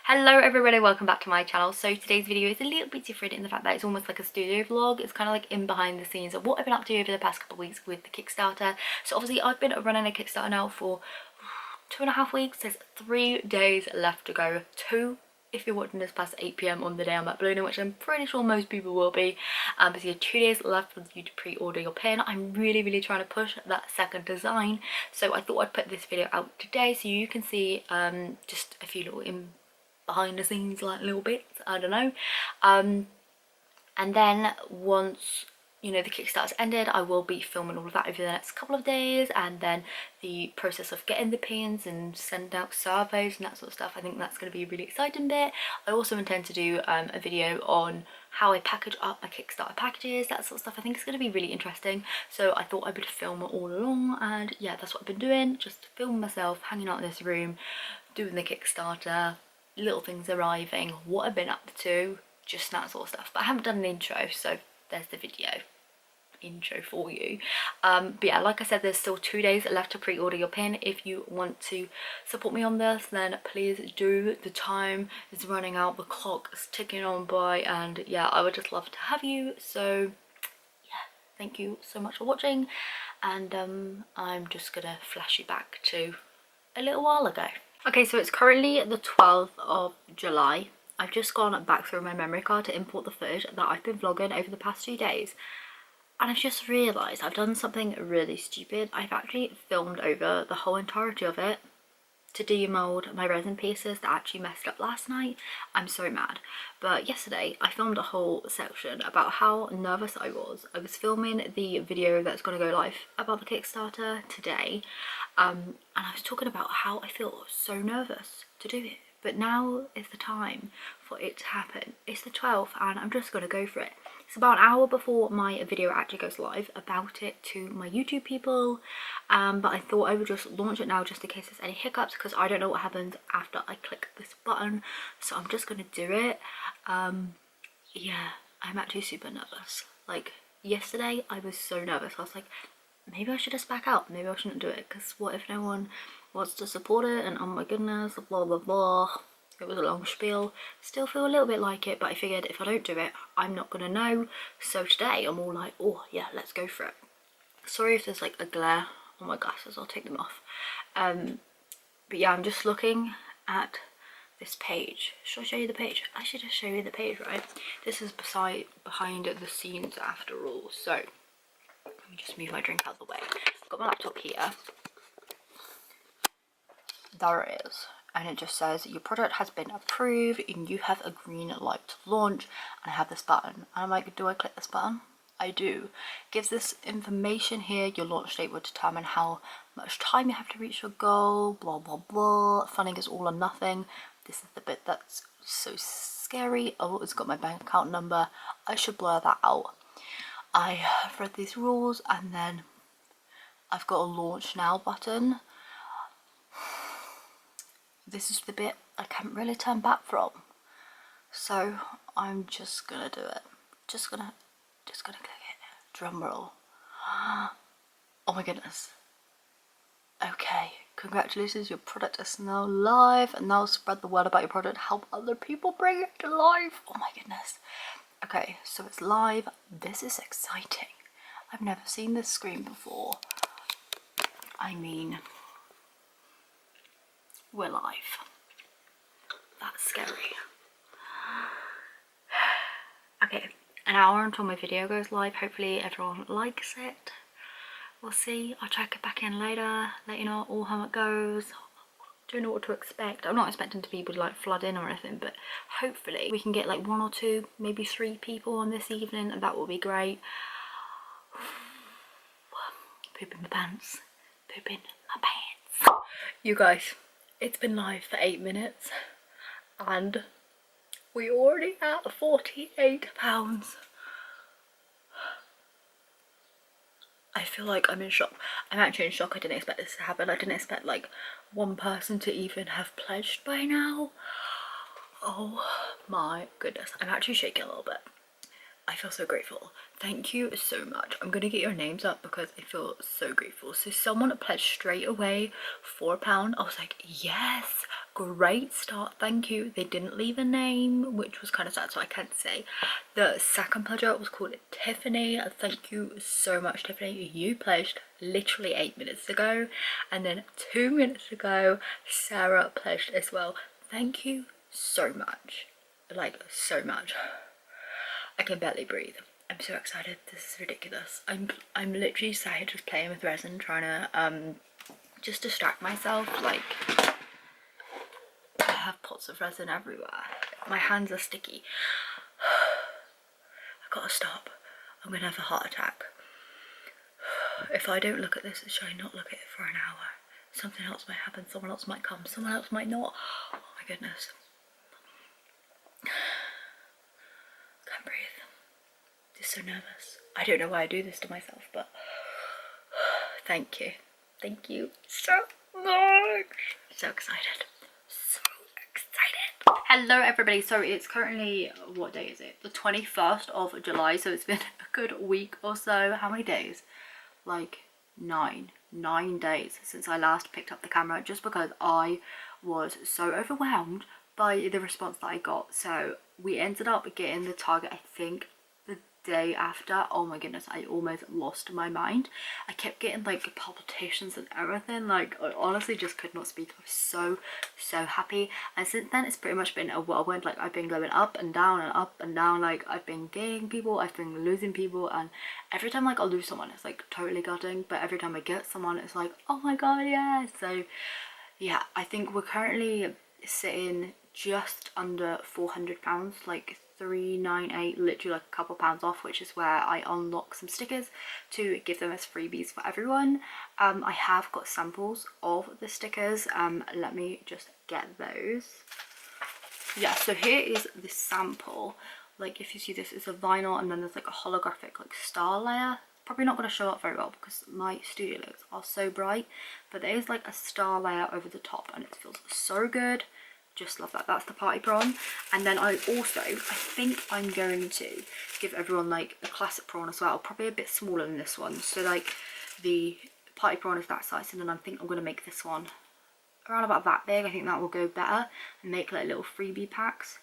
Hello everybody, welcome back to my channel. So today's video is a little bit different in the fact that it's almost like a studio vlog. It's kind of like in behind the scenes of what I've been up to over the past couple of weeks with the Kickstarter. So obviously I've been running a Kickstarter now for 2.5 weeks. There's 3 days left to go. 2 if you're watching this past 8 p.m. on the day I'm uploading, which I'm pretty sure most people will be. But you have 2 days left for you to pre-order your pin. I'm really trying to push that second design, so I thought I'd put this video out today so you can see just a few little behind the scenes like little bits, I don't know. And then once you know the Kickstarter's ended, I will be filming all of that over the next couple of days, and then the process of getting the pins and sending out surveys and that sort of stuff. I think that's going to be a really exciting bit. I also intend to do a video on how I package up my Kickstarter packages, that sort of stuff. I think it's going to be really interesting, so I thought I would film it all along, and yeah, that's what I've been doing, just filming myself hanging out in this room doing the Kickstarter, little things arriving, what I've been up to, just that sort of stuff. But I haven't done an intro, so there's the video intro for you. But yeah, like I said, there's still 2 days left to pre-order your pin. If you want to support me on this, then please do. The time is running out, the clock is ticking on by, and yeah, I would just love to have you. So yeah, thank you so much for watching, and I'm just gonna flash you back to a little while ago. Okay, so it's currently the 12th of July. I've just gone back through my memory card to import the footage that I've been vlogging over the past 2 days. And I've just realised I've done something really stupid. I've actually filmed over the whole entirety of it to demold my resin pieces that actually messed up last night. I'm so mad. But yesterday I filmed a whole section about how nervous I was. I was filming the video that's going to go live about the Kickstarter today, and I was talking about how I feel so nervous to do it. But now is the time for it to happen. It's the 12th and I'm just going to go for it. It's about an hour before my video actually goes live about it to my YouTube people, but I thought I would just launch it now just in case there's any hiccups, because I don't know what happens after I click this button, so I'm just going to do it. Yeah, I'm actually super nervous. Like yesterday I was so nervous. I was like, maybe I should just back out, maybe I shouldn't do it, because what if no one wants to support it, and oh my goodness, blah blah blah. It was a long spiel. Still feel a little bit like it, but I figured if I don't do it, I'm not gonna know. So today I'm all like, oh yeah, let's go for it. Sorry if there's like a glare on my glasses, I'll take them off. But yeah, I'm just looking at this page. Should I show you the page? I should just show you the page, right? This is behind the scenes after all. So let me just move my drink out of the way. I've got my laptop here. There it is. And it just says your product has been approved and you have a green light to launch, and I have this button. And I'm like, do I click this button? I do. Gives this information here. Your launch date will determine how much time you have to reach your goal, blah blah blah. Funding is all or nothing. This is the bit that's so scary. Oh, it's got my bank account number. I should blur that out. I have read these rules, and then I've got a launch now button. This is the bit I can't really turn back from, so I'm just gonna do it. Just gonna click it. Drum roll. Oh my goodness. Okay, congratulations, your product is now live, and now spread the word about your product. Help other people bring it to life. Oh my goodness. Okay, so it's live. This is exciting. I've never seen this screen before. I mean, we're live. That's scary. Okay, an hour until my video goes live. Hopefully everyone likes it. We'll see. I'll check it back in later, let you know all how it goes. Don't know what to expect. I'm not expecting to be like flood in or anything, but hopefully we can get like 1 or 2, maybe 3 people on this evening, and that will be great. Pooping my pants. Pooping my pants. You guys, it's been live for 8 minutes and we already at £48. I feel like I'm in shock. I'm actually in shock. I didn't expect this to happen. I didn't expect like 1 person to even have pledged by now. Oh my goodness. I'm actually shaking a little bit. I feel so grateful. Thank you so much. I'm gonna get your names up because I feel so grateful. So someone pledged straight away £4. I was like, yes, great start, thank you. They didn't leave a name, which was kind of sad, so I can't say. The second pledger was called Tiffany. Thank you so much, Tiffany. You pledged literally 8 minutes ago, and then 2 minutes ago Sarah pledged as well. Thank you so much, like so much. I can barely breathe. I'm so excited. This is ridiculous. I'm literally sat here just playing with resin, trying to just distract myself. Like, I have pots of resin everywhere. My hands are sticky. I gotta stop. I'm gonna have a heart attack. If I don't look at this, should I not look at it for an hour? Something else might happen. Someone else might come. Someone else might not. Oh my goodness. Can't breathe. Just so nervous. I don't know why I do this to myself, but thank you. Thank you so much. So excited. So excited. Hello everybody. So it's currently, what day is it? The 21st of July. So it's been a good week or so. How many days? Like 9 days since I last picked up the camera, just because I was so overwhelmed by the response that I got. So we ended up getting the target, I think, the day after. Oh my goodness, I almost lost my mind. I kept getting like palpitations and everything. Like, I honestly just could not speak. I was so happy. And since then it's pretty much been a whirlwind. Like, I've been going up and down and up and down. Like, I've been gaining people, I've been losing people, and every time like I lose someone it's like totally gutting, but every time I get someone it's like, oh my god, yeah. So yeah, I think we're currently sitting just under £400, like 398, literally like a couple pounds off, which is where I unlock some stickers to give them as freebies for everyone. I have got samples of the stickers. Let me just get those. Yeah, so here is the sample. Like, if you see, this is a vinyl, and then there's like a holographic like star layer. Probably not going to show up very well because my studio lights are so bright, but there is like a star layer over the top and it feels so good. Just love that. That's the party prawn. And then I think I'm going to give everyone like a classic prawn as well, probably a bit smaller than this one. So like the party prawn is that size, and then I think I'm going to make this one around about that big. I think that will go better, and make like little freebie packs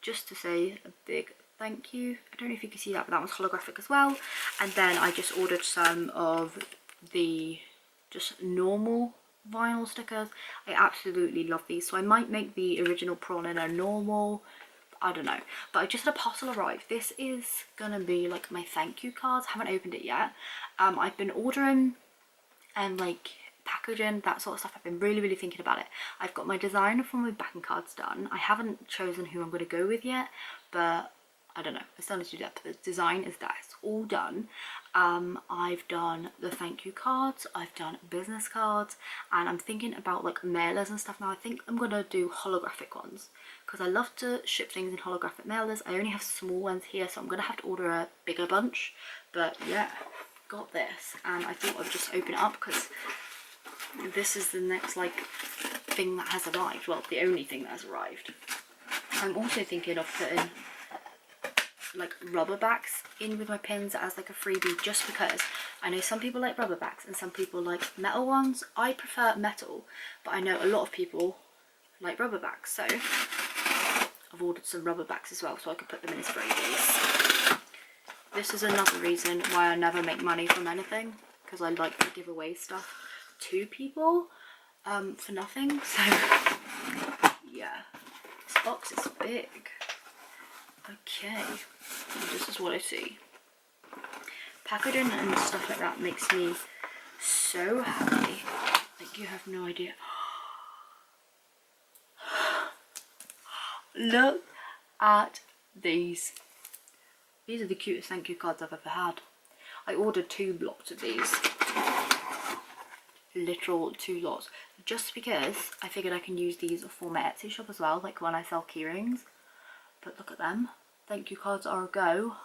just to say a big thank you. I don't know if you can see that, but that was holographic as well. And then I just ordered some of the just normal vinyl stickers. I absolutely love these, so I might make the original prawn in a normal, I don't know. But I just had a parcel arrive. This is gonna be like my thank you cards. I haven't opened it yet. I've been ordering and like packaging, that sort of stuff. I've been really thinking about it. I've got my design for my backing cards done. I haven't chosen who I'm going to go with yet, but I don't know, I still need to do that. But the design is that, it's all done. I've done the thank you cards, I've done business cards, and I'm thinking about like mailers and stuff now. I think I'm going to do holographic ones because I love to ship things in holographic mailers. I only have small ones here, so I'm going to have to order a bigger bunch. But yeah, got this, and I thought I'd just open it up because this is the next like thing that has arrived. Well, the only thing that has arrived. I'm also thinking of putting like rubber backs in with my pins as like a freebie, just because I know some people like rubber backs and some people like metal ones. I prefer metal, but I know a lot of people like rubber backs, so I've ordered some rubber backs as well so I can put them in as freebies. This is another reason why I never make money from anything, because I like to give away stuff to people for nothing. So yeah, this box is big. Okay, this is what I see. Packaging and stuff like that makes me so happy, like you have no idea. Look at these. These are the cutest thank you cards I've ever had. I ordered 2 lots of these. Literal 2 lots, just because I figured I can use these for my Etsy shop as well, like when I sell key rings. But look at them. Thank you cards are a go.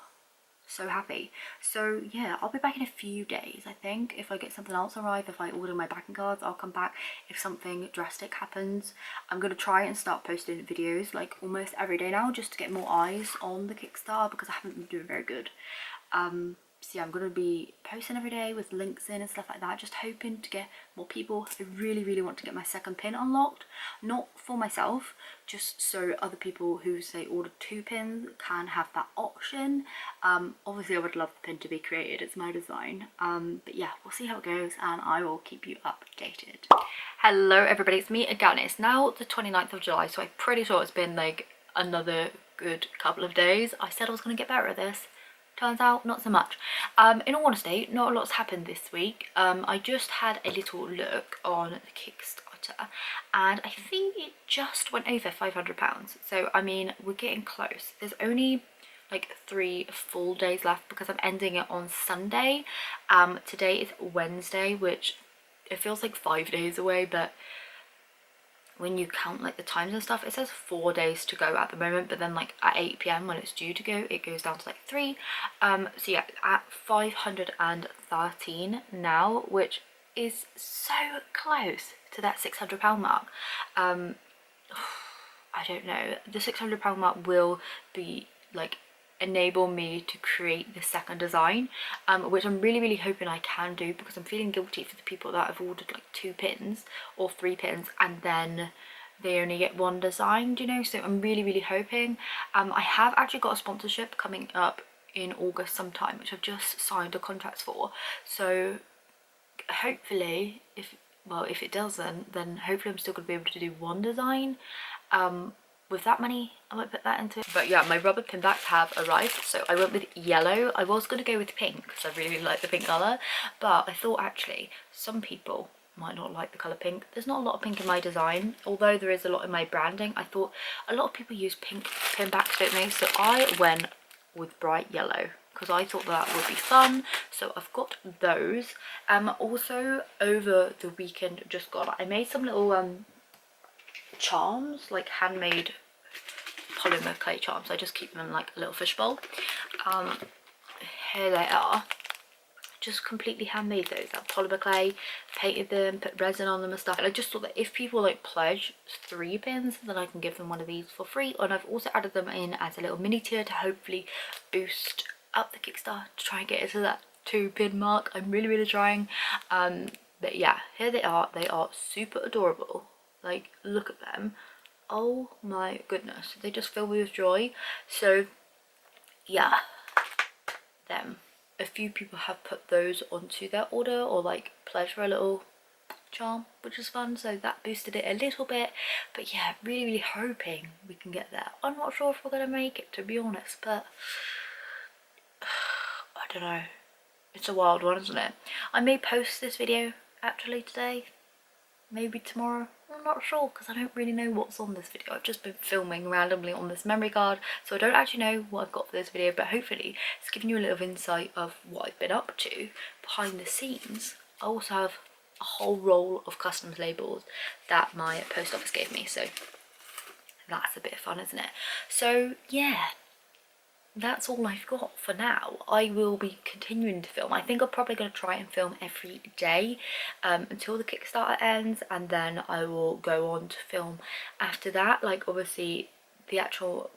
So happy. So yeah, I'll be back in a few days, I think. If I get something else arrive, if I order my backing cards, I'll come back. If something drastic happens, I'm going to try and start posting videos like almost every day now, just to get more eyes on the Kickstarter, because I haven't been doing very good. So yeah, I'm going to be posting every day with links in and stuff like that, just hoping to get more people. I really want to get my second pin unlocked, not for myself, just so other people who say ordered 2 pins can have that option. Obviously I would love the pin to be created, it's my design, but yeah, we'll see how it goes and I will keep you updated. Hello everybody, it's me again. It's now the 29th of July, so I'm pretty sure it's been like another good couple of days. I said I was going to get better at this. Turns out not so much. In all honesty, not a lot's happened this week. I just had a little look on the Kickstarter and I think it just went over £500. So I mean, we're getting close. There's only like 3 full days left because I'm ending it on Sunday. Today is Wednesday, which it feels like 5 days away, but when you count like the times and stuff, it says 4 days to go at the moment, but then like at 8 p.m. when it's due to go, it goes down to like 3. So yeah, at 513 now, which is so close to that £600 mark. I don't know, the £600 mark will be like enable me to create the second design, which I'm really hoping I can do, because I'm feeling guilty for the people that have ordered like 2 pins or 3 pins and then they only get 1 design, you know. So I'm really hoping. I have actually got a sponsorship coming up in August sometime, which I've just signed a contract for, so hopefully if it doesn't, then hopefully I'm still going to be able to do 1 design. With that money I might put that into it. But yeah, my rubber pin backs have arrived, so I went with yellow. I was going to go with pink because I really like the pink colour, but I thought actually some people might not like the colour pink. There's not a lot of pink in my design, although there is a lot in my branding. I thought a lot of people use pink pin backs, don't they? So I went with bright yellow because I thought that would be fun, so I've got those. Also over the weekend just gone, I made some little charms, like handmade polymer clay charms. I just keep them in like a little fishbowl. Here they are, just completely handmade those out of polymer clay, painted them, put resin on them and stuff. And I just thought that if people like pledge 3 pins, then I can give them one of these for free. And I've also added them in as a little mini tier to hopefully boost up the Kickstarter to try and get it to that 2 pin mark. I'm really trying. But yeah, here they are. They are super adorable. Like, look at them. Oh my goodness, they just fill me with joy. So yeah, them. A few people have put those onto their order or like pledged for a little charm, which is fun, so that boosted it a little bit. But yeah, really hoping we can get there. I'm not sure if we're gonna make it, to be honest, but I don't know, it's a wild one, isn't it? I may post this video actually today, maybe tomorrow, I'm not sure, because I don't really know what's on this video. I've just been filming randomly on this memory card, so I don't actually know what I've got for this video, but hopefully it's giving you a little insight of what I've been up to behind the scenes. I also have a whole roll of customs labels that my post office gave me, so that's a bit of fun, isn't it? So yeah, that's all I've got for now. I will be continuing to film. I think I'm probably going to try and film every day until the Kickstarter ends, and then I will go on to film after that. Like obviously the actual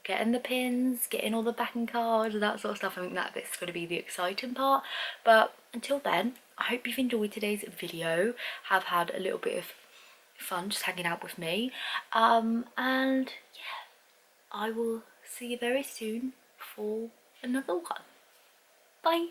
getting the pins, getting all the backing cards, that sort of stuff. I think that bit's going to be the exciting part. But until then, I hope you've enjoyed today's video, have had a little bit of fun just hanging out with me, and yeah, I will see you very soon for another one. Bye.